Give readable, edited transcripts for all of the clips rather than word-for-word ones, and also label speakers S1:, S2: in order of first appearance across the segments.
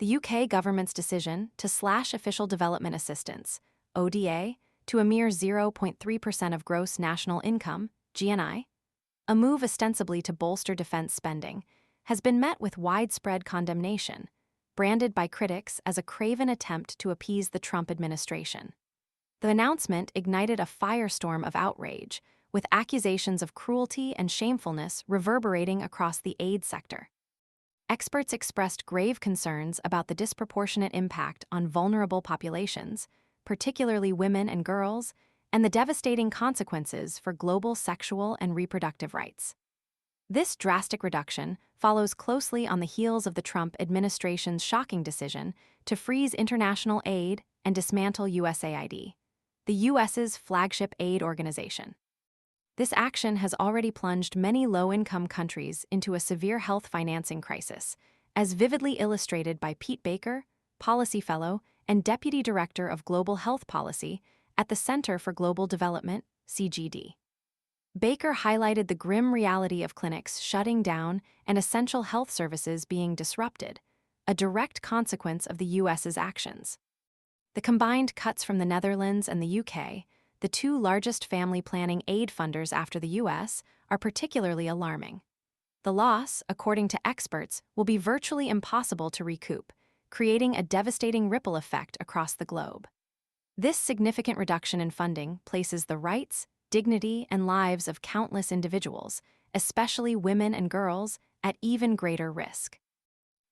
S1: The UK government's decision to slash official development assistance, ODA, to a mere 0.3% of gross national income, GNI, a move ostensibly to bolster defense spending, has been met with widespread condemnation, branded by critics as a craven attempt to appease the Trump administration. The announcement ignited a firestorm of outrage, with accusations of cruelty and shamefulness reverberating across the aid sector. Experts expressed grave concerns about the disproportionate impact on vulnerable populations, particularly women and girls, and the devastating consequences for global sexual and reproductive rights. This drastic reduction follows closely on the heels of the Trump administration's shocking decision to freeze international aid and dismantle USAID, the U.S.'s flagship aid organization. This action has already plunged many low-income countries into a severe health financing crisis, as vividly illustrated by Pete Baker, Policy Fellow and Deputy Director of Global Health Policy at the Center for Global Development, CGD. Baker highlighted the grim reality of clinics shutting down and essential health services being disrupted, a direct consequence of the U.S.'s actions. The combined cuts from the Netherlands and the UK, the two largest family planning aid funders after the U.S., are particularly alarming. The loss, according to experts, will be virtually impossible to recoup, creating a devastating ripple effect across the globe. This significant reduction in funding places the rights, dignity, and lives of countless individuals, especially women and girls, at even greater risk.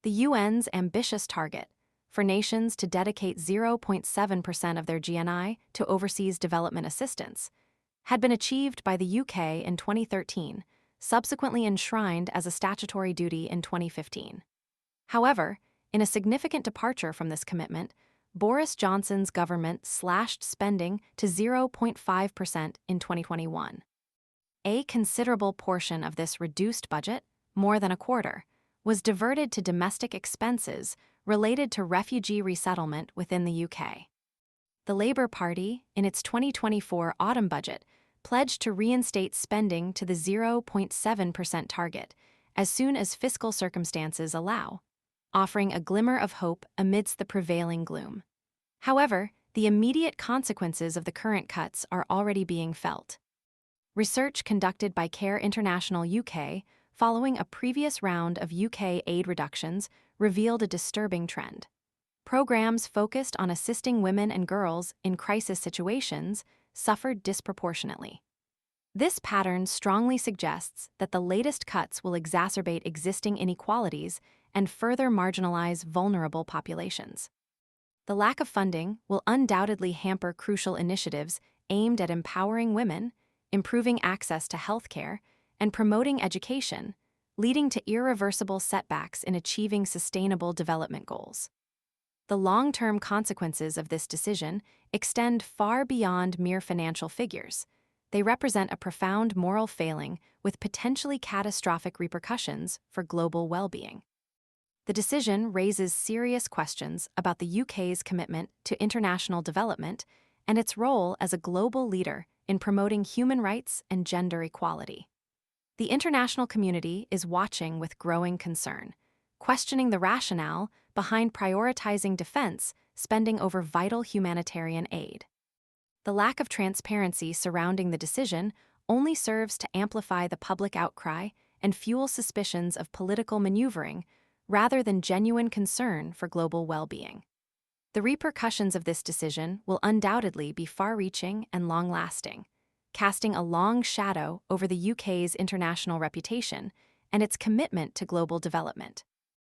S1: The UN's ambitious target, for nations to dedicate 0.7% of their GNI to overseas development assistance, had been achieved by the UK in 2013, subsequently enshrined as a statutory duty in 2015. However, in a significant departure from this commitment, Boris Johnson's government slashed spending to 0.5% in 2021. A considerable portion of this reduced budget, more than a quarter, was diverted to domestic expenses related to refugee resettlement within the UK. The Labour Party, in its 2024 autumn budget, pledged to reinstate spending to the 0.7% target as soon as fiscal circumstances allow, offering a glimmer of hope amidst the prevailing gloom. However, the immediate consequences of the current cuts are already being felt. Research conducted by Care International UK following a previous round of UK aid reductions revealed a disturbing trend. Programs focused on assisting women and girls in crisis situations suffered disproportionately. This pattern strongly suggests that the latest cuts will exacerbate existing inequalities and further marginalize vulnerable populations. The lack of funding will undoubtedly hamper crucial initiatives aimed at empowering women, improving access to healthcare, and promoting education, leading to irreversible setbacks in achieving sustainable development goals. The long-term consequences of this decision extend far beyond mere financial figures. They represent a profound moral failing with potentially catastrophic repercussions for global well-being. The decision raises serious questions about the UK's commitment to international development and its role as a global leader in promoting human rights and gender equality. The international community is watching with growing concern, questioning the rationale behind prioritizing defense spending over vital humanitarian aid. The lack of transparency surrounding the decision only serves to amplify the public outcry and fuel suspicions of political maneuvering rather than genuine concern for global well-being. The repercussions of this decision will undoubtedly be far-reaching and long-lasting, casting a long shadow over the UK's international reputation and its commitment to global development.